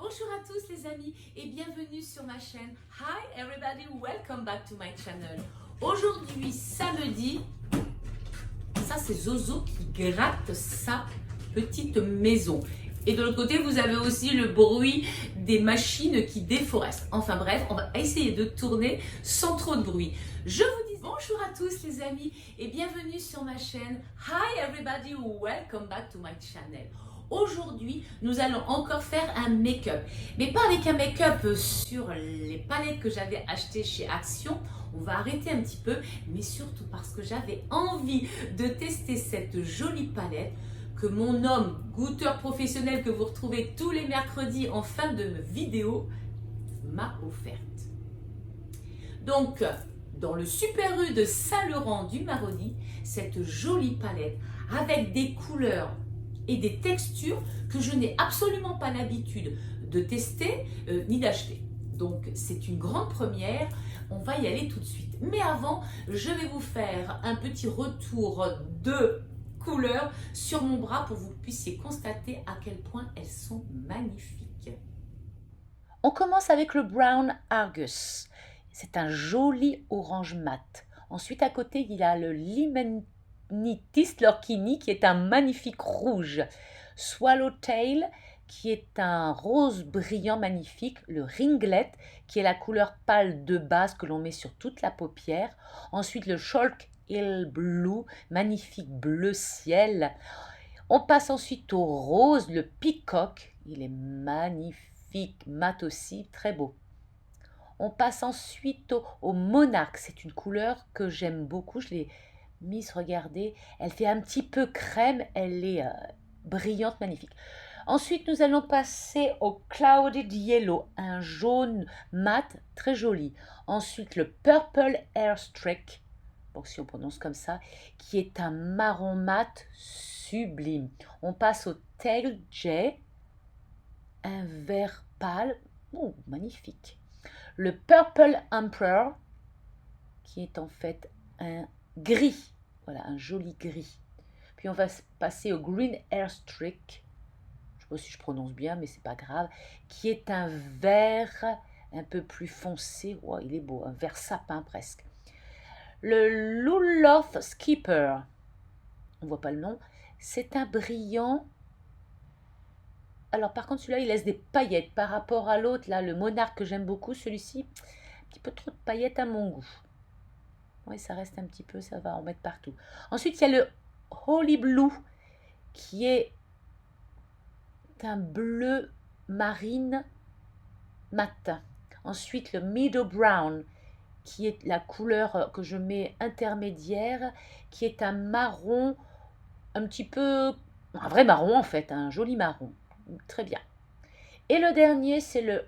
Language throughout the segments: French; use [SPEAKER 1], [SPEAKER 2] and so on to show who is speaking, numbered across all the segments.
[SPEAKER 1] Bonjour à tous les amis et bienvenue sur ma chaîne. Hi everybody, welcome back to my channel. Aujourd'hui samedi, ça c'est Zozo qui gratte sa petite maison. Et de l'autre côté vous avez aussi le bruit des machines qui déforestent. Enfin bref, on va essayer de tourner sans trop de bruit. Je vous dis bonjour à tous les amis et bienvenue sur ma chaîne. Hi everybody, welcome back to my channel. Aujourd'hui, nous allons encore faire un make-up, mais pas avec un make-up sur les palettes que j'avais achetées chez Action. On va arrêter un petit peu, mais surtout parce que j'avais envie de tester cette jolie palette que mon homme goûteur professionnel que vous retrouvez tous les mercredis en fin de vidéo m'a offerte. Donc, dans le Super U de Saint-Laurent du Maroni, cette jolie palette avec des couleurs et des textures que je n'ai absolument pas l'habitude de tester ni d'acheter. Donc c'est une grande première, on va y aller tout de suite. Mais avant, je vais vous faire un petit retour de couleurs sur mon bras pour que vous puissiez constater à quel point elles sont magnifiques. On commence avec le Brown Argus. C'est un joli orange mat. Ensuite à côté, il y a le Lemon Lorchini qui est un magnifique rouge, Swallowtail qui est un rose brillant magnifique, le Ringlet qui est la couleur pâle de base que l'on met sur toute la paupière, ensuite le Chalk Hill Blue, magnifique bleu ciel. On passe ensuite au rose, le Peacock, il est magnifique, mat aussi, très beau. On passe ensuite au Monarch, c'est une couleur que j'aime beaucoup, je l'ai mise, regardez, elle fait un petit peu crème, elle est brillante, magnifique. Ensuite, nous allons passer au Clouded Yellow, un jaune mat très joli. Ensuite, le Purple Airstreak, donc si on prononce comme ça, qui est un marron mat sublime. On passe au Tail J, un vert pâle, oh, magnifique. Le Purple Emperor, qui est en fait un gris, voilà, un joli gris. Puis on va passer au Green Airstreak, je ne sais pas si je prononce bien, mais c'est pas grave, qui est un vert un peu plus foncé, oh, il est beau, un vert sapin presque. Le Lululoth Skipper, on voit pas le nom, c'est un brillant. Alors par contre celui-là il laisse des paillettes par rapport à l'autre, là le Monarch que j'aime beaucoup, celui-ci, un petit peu trop de paillettes à mon goût. Oui, ça reste un petit peu, ça va en mettre partout. Ensuite, il y a le Holy Blue, qui est un bleu marine mat. Ensuite, le Meadow Brown, qui est la couleur que je mets intermédiaire, qui est un marron, un petit peu, un vrai marron en fait, un joli marron. Très bien. Et le dernier, c'est le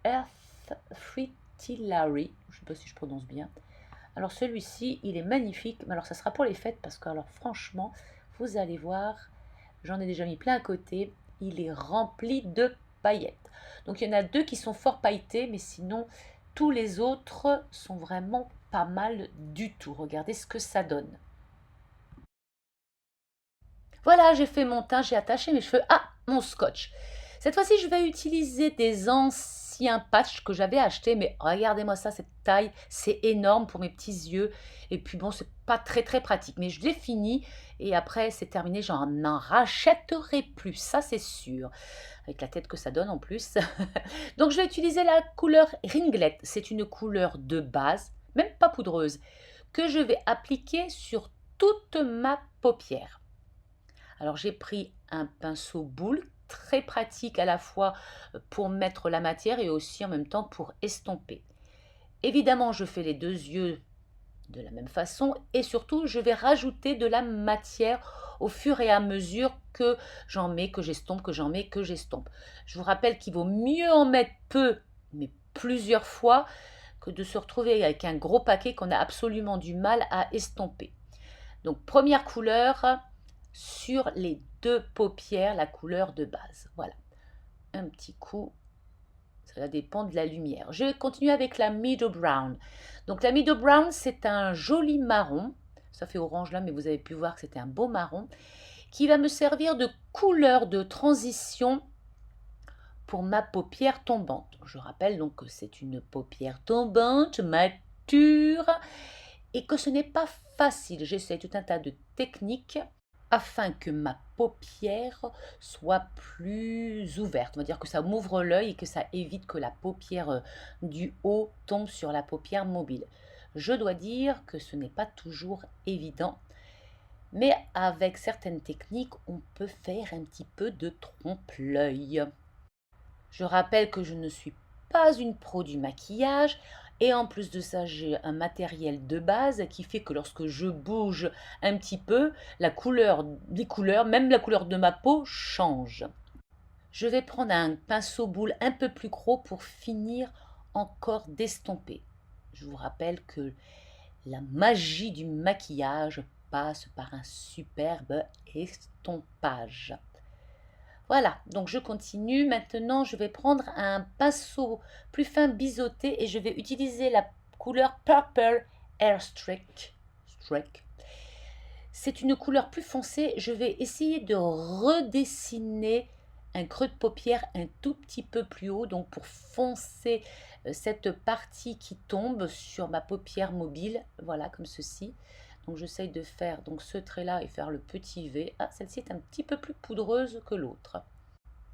[SPEAKER 1] Earth Fritillary, je ne sais pas si je prononce bien. Alors celui-ci, il est magnifique, mais alors ça sera pour les fêtes parce que alors franchement, vous allez voir, j'en ai déjà mis plein à côté, il est rempli de paillettes. Donc il y en a deux qui sont fort pailletés, mais sinon tous les autres sont vraiment pas mal du tout. Regardez ce que ça donne. Voilà, j'ai fait mon teint, j'ai attaché mes cheveux à mon scotch. Cette fois-ci, je vais utiliser des anciens patchs que j'avais achetés, mais regardez-moi ça, cette taille, c'est énorme pour mes petits yeux. Et puis bon, c'est pas très pratique, mais je l'ai fini et après c'est terminé, j'en rachèterai plus, ça c'est sûr. Avec la tête que ça donne en plus. Donc je vais utiliser la couleur Ringlet, c'est une couleur de base, même pas poudreuse, que je vais appliquer sur toute ma paupière. Alors j'ai pris un pinceau boule, très pratique à la fois pour mettre la matière et aussi en même temps pour estomper. Évidemment, je fais les deux yeux de la même façon et surtout, je vais rajouter de la matière au fur et à mesure que j'en mets, que j'estompe, que j'en mets, que j'estompe. Je vous rappelle qu'il vaut mieux en mettre peu, mais plusieurs fois, que de se retrouver avec un gros paquet qu'on a absolument du mal à estomper. Donc, première couleur sur les deux paupières, la couleur de base. Voilà, un petit coup, ça dépend de la lumière. Je vais continuer avec la Meadow Brown. Donc la Meadow Brown, c'est un joli marron, ça fait orange là, mais vous avez pu voir que c'était un beau marron, qui va me servir de couleur de transition
[SPEAKER 2] pour ma paupière tombante. Je rappelle donc que c'est une paupière tombante, mature, et que ce n'est pas facile. J'essaie tout un tas de techniques afin que ma paupière soit plus ouverte. On va dire que ça m'ouvre l'œil et que ça évite que la paupière du haut tombe sur la paupière mobile. Je dois dire que ce n'est pas toujours évident, mais avec certaines techniques, on peut faire un petit peu de trompe-l'œil. Je rappelle que je ne suis pas une pro du maquillage et en plus de ça, j'ai un matériel de base qui fait que lorsque je bouge un petit peu, les couleurs, même la couleur de ma peau change. Je vais prendre un pinceau boule un peu plus gros pour finir encore d'estomper. Je vous rappelle que la magie du maquillage passe par un superbe estompage. Voilà, donc je continue. Maintenant, je vais prendre un pinceau plus fin biseauté et je vais utiliser la couleur Purple Airstreak. C'est une couleur plus foncée. Je vais essayer de redessiner un creux de paupière un tout petit peu plus haut, donc pour foncer cette partie qui tombe sur ma paupière mobile, voilà, comme ceci. Donc j'essaye de faire donc ce trait-là et faire le petit V. Ah, celle-ci est un petit peu plus poudreuse que l'autre.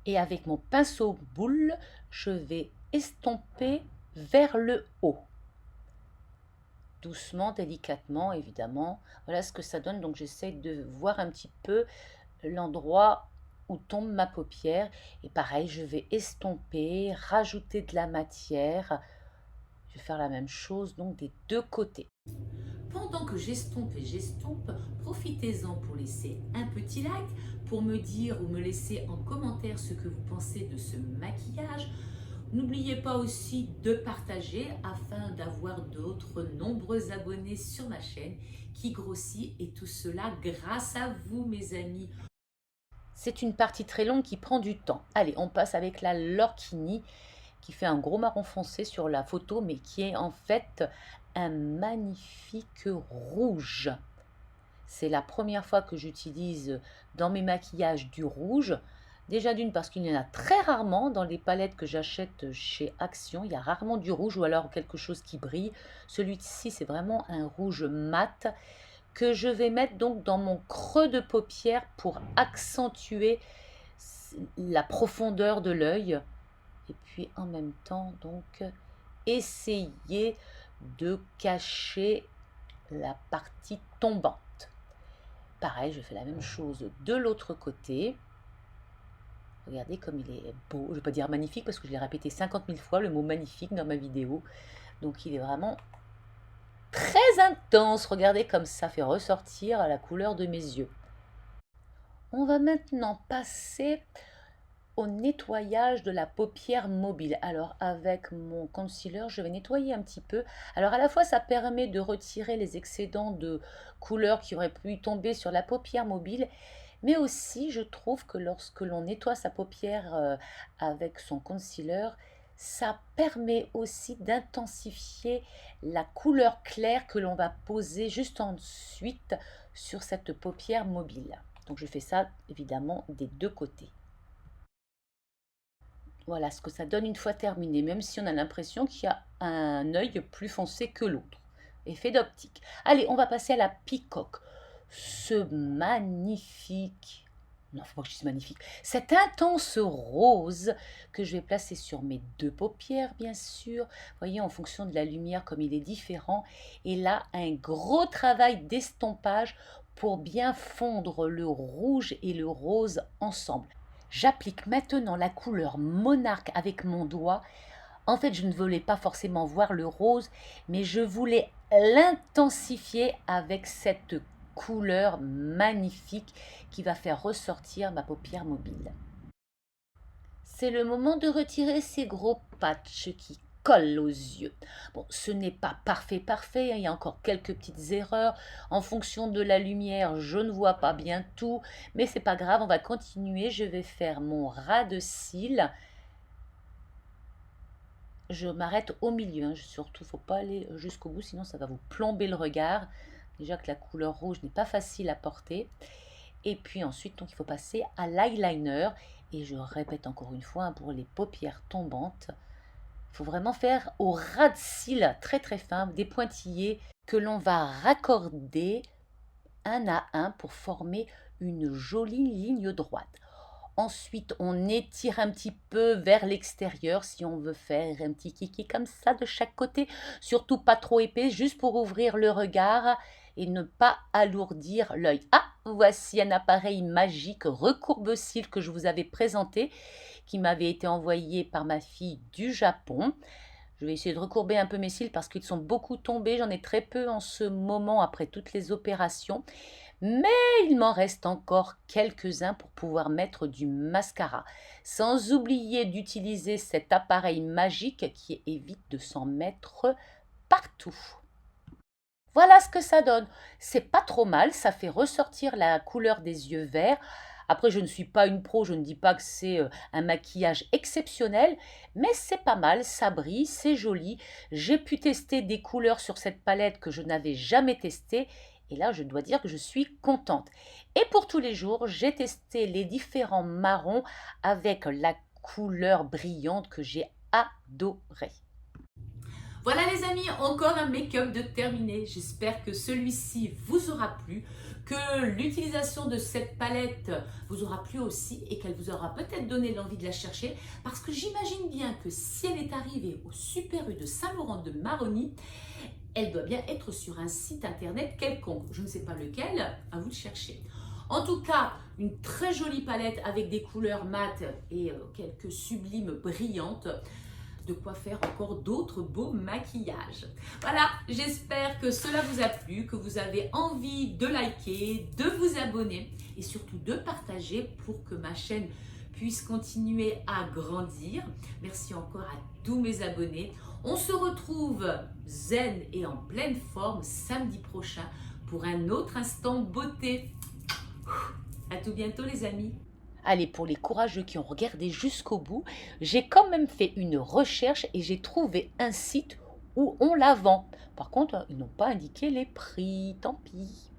[SPEAKER 2] Et avec mon pinceau boule, je vais estomper vers le haut. Doucement, délicatement, évidemment. Voilà ce que ça donne. Donc j'essaye de voir un petit peu l'endroit où tombe ma paupière. Et pareil, je vais estomper, rajouter de la matière. Je vais faire la même chose donc des deux côtés.
[SPEAKER 1] Pendant que j'estompe et j'estompe, profitez-en pour laisser un petit like, pour me dire ou me laisser en commentaire ce que vous pensez de ce maquillage. N'oubliez pas aussi de partager afin d'avoir d'autres nombreux abonnés sur ma chaîne qui grossit, et tout cela grâce à vous mes amis.
[SPEAKER 2] C'est une partie très longue qui prend du temps. Allez, on passe avec la Lorchini qui fait un gros marron foncé sur la photo mais qui est en fait un magnifique rouge. C'est la première fois que j'utilise dans mes maquillages du rouge. Déjà d'une parce qu'il y en a très rarement dans les palettes que j'achète chez Action. Il y a rarement du rouge ou alors quelque chose qui brille. Celui-ci c'est vraiment un rouge mat que je vais mettre donc dans mon creux de paupière pour accentuer la profondeur de l'œil. Et puis en même temps donc essayer de cacher la partie tombante. Pareil, je fais la même chose de l'autre côté. Regardez comme il est beau. Je ne vais pas dire magnifique parce que je l'ai répété 50 000 fois le mot magnifique dans ma vidéo. Donc il est vraiment très intense. Regardez comme ça fait ressortir la couleur de mes yeux. On va maintenant passer au nettoyage de la paupière mobile. Alors avec mon concealer, je vais nettoyer un petit peu. Alors à la fois, ça permet de retirer les excédents de couleur qui auraient pu tomber sur la paupière mobile, mais aussi je trouve que lorsque l'on nettoie sa paupière avec son concealer, ça permet aussi d'intensifier la couleur claire que l'on va poser juste ensuite sur cette paupière mobile. Donc je fais ça évidemment des deux côtés. Voilà ce que ça donne une fois terminé, même si on a l'impression qu'il y a un œil plus foncé que l'autre. Effet d'optique. Allez, on va passer à la peacock. Ce magnifique, non, faut pas que je dise magnifique, cet intense rose que je vais placer sur mes deux paupières, bien sûr. Vous voyez, en fonction de la lumière, comme il est différent. Et là, un gros travail d'estompage pour bien fondre le rouge et le rose ensemble. J'applique maintenant la couleur Monarque avec mon doigt. En fait, je ne voulais pas forcément voir le rose, mais je voulais l'intensifier avec cette couleur magnifique qui va faire ressortir ma paupière mobile. C'est le moment de retirer ces gros patchs qui collent aux yeux. Bon, ce n'est pas parfait, il y a encore quelques petites erreurs. En fonction de la lumière, je ne vois pas bien tout, mais c'est pas grave, on va continuer. Je vais faire mon ras de cils. Je m'arrête au milieu, hein. Surtout, il ne faut pas aller jusqu'au bout, sinon ça va vous plomber le regard. Déjà que la couleur rouge n'est pas facile à porter. Et puis ensuite, donc, il faut passer à l'eyeliner. Et je répète encore une fois, pour les paupières tombantes, il faut vraiment faire au ras de cils, très très fin, des pointillés que l'on va raccorder un à un pour former une jolie ligne droite. Ensuite, on étire un petit peu vers l'extérieur si on veut faire un petit kiki comme ça de chaque côté. Surtout pas trop épais, juste pour ouvrir le regard et ne pas alourdir l'œil. Ah, voici un appareil magique recourbe-cils que je vous avais présenté, qui m'avait été envoyé par ma fille du Japon. Je vais essayer de recourber un peu mes cils parce qu'ils sont beaucoup tombés. J'en ai très peu en ce moment après toutes les opérations. Mais il m'en reste encore quelques-uns pour pouvoir mettre du mascara. Sans oublier d'utiliser cet appareil magique qui évite de s'en mettre partout. Voilà ce que ça donne. C'est pas trop mal, ça fait ressortir la couleur des yeux verts. Après, je ne suis pas une pro, je ne dis pas que c'est un maquillage exceptionnel, mais c'est pas mal, ça brille, c'est joli. J'ai pu tester des couleurs sur cette palette que je n'avais jamais testées, et là, je dois dire que je suis contente. Et pour tous les jours, j'ai testé les différents marrons avec la couleur brillante que j'ai adorée.
[SPEAKER 1] Voilà les amis, encore un make-up de terminé. J'espère que celui-ci vous aura plu, que l'utilisation de cette palette vous aura plu aussi et qu'elle vous aura peut-être donné l'envie de la chercher, parce que j'imagine bien que si elle est arrivée au Super U de Saint-Laurent de Maroni, elle doit bien être sur un site internet quelconque. Je ne sais pas lequel, à vous de chercher. En tout cas, une très jolie palette avec des couleurs mates et quelques sublimes brillantes. De quoi faire encore d'autres beaux maquillages. Voilà, j'espère que cela vous a plu, que vous avez envie de liker, de vous abonner et surtout de partager pour que ma chaîne puisse continuer à grandir. Merci encore à tous mes abonnés. On se retrouve zen et en pleine forme samedi prochain pour un autre instant beauté. À tout bientôt les amis.
[SPEAKER 2] Allez, pour les courageux qui ont regardé jusqu'au bout, j'ai quand même fait une recherche et j'ai trouvé un site où on la vend. Par contre, ils n'ont pas indiqué les prix, tant pis.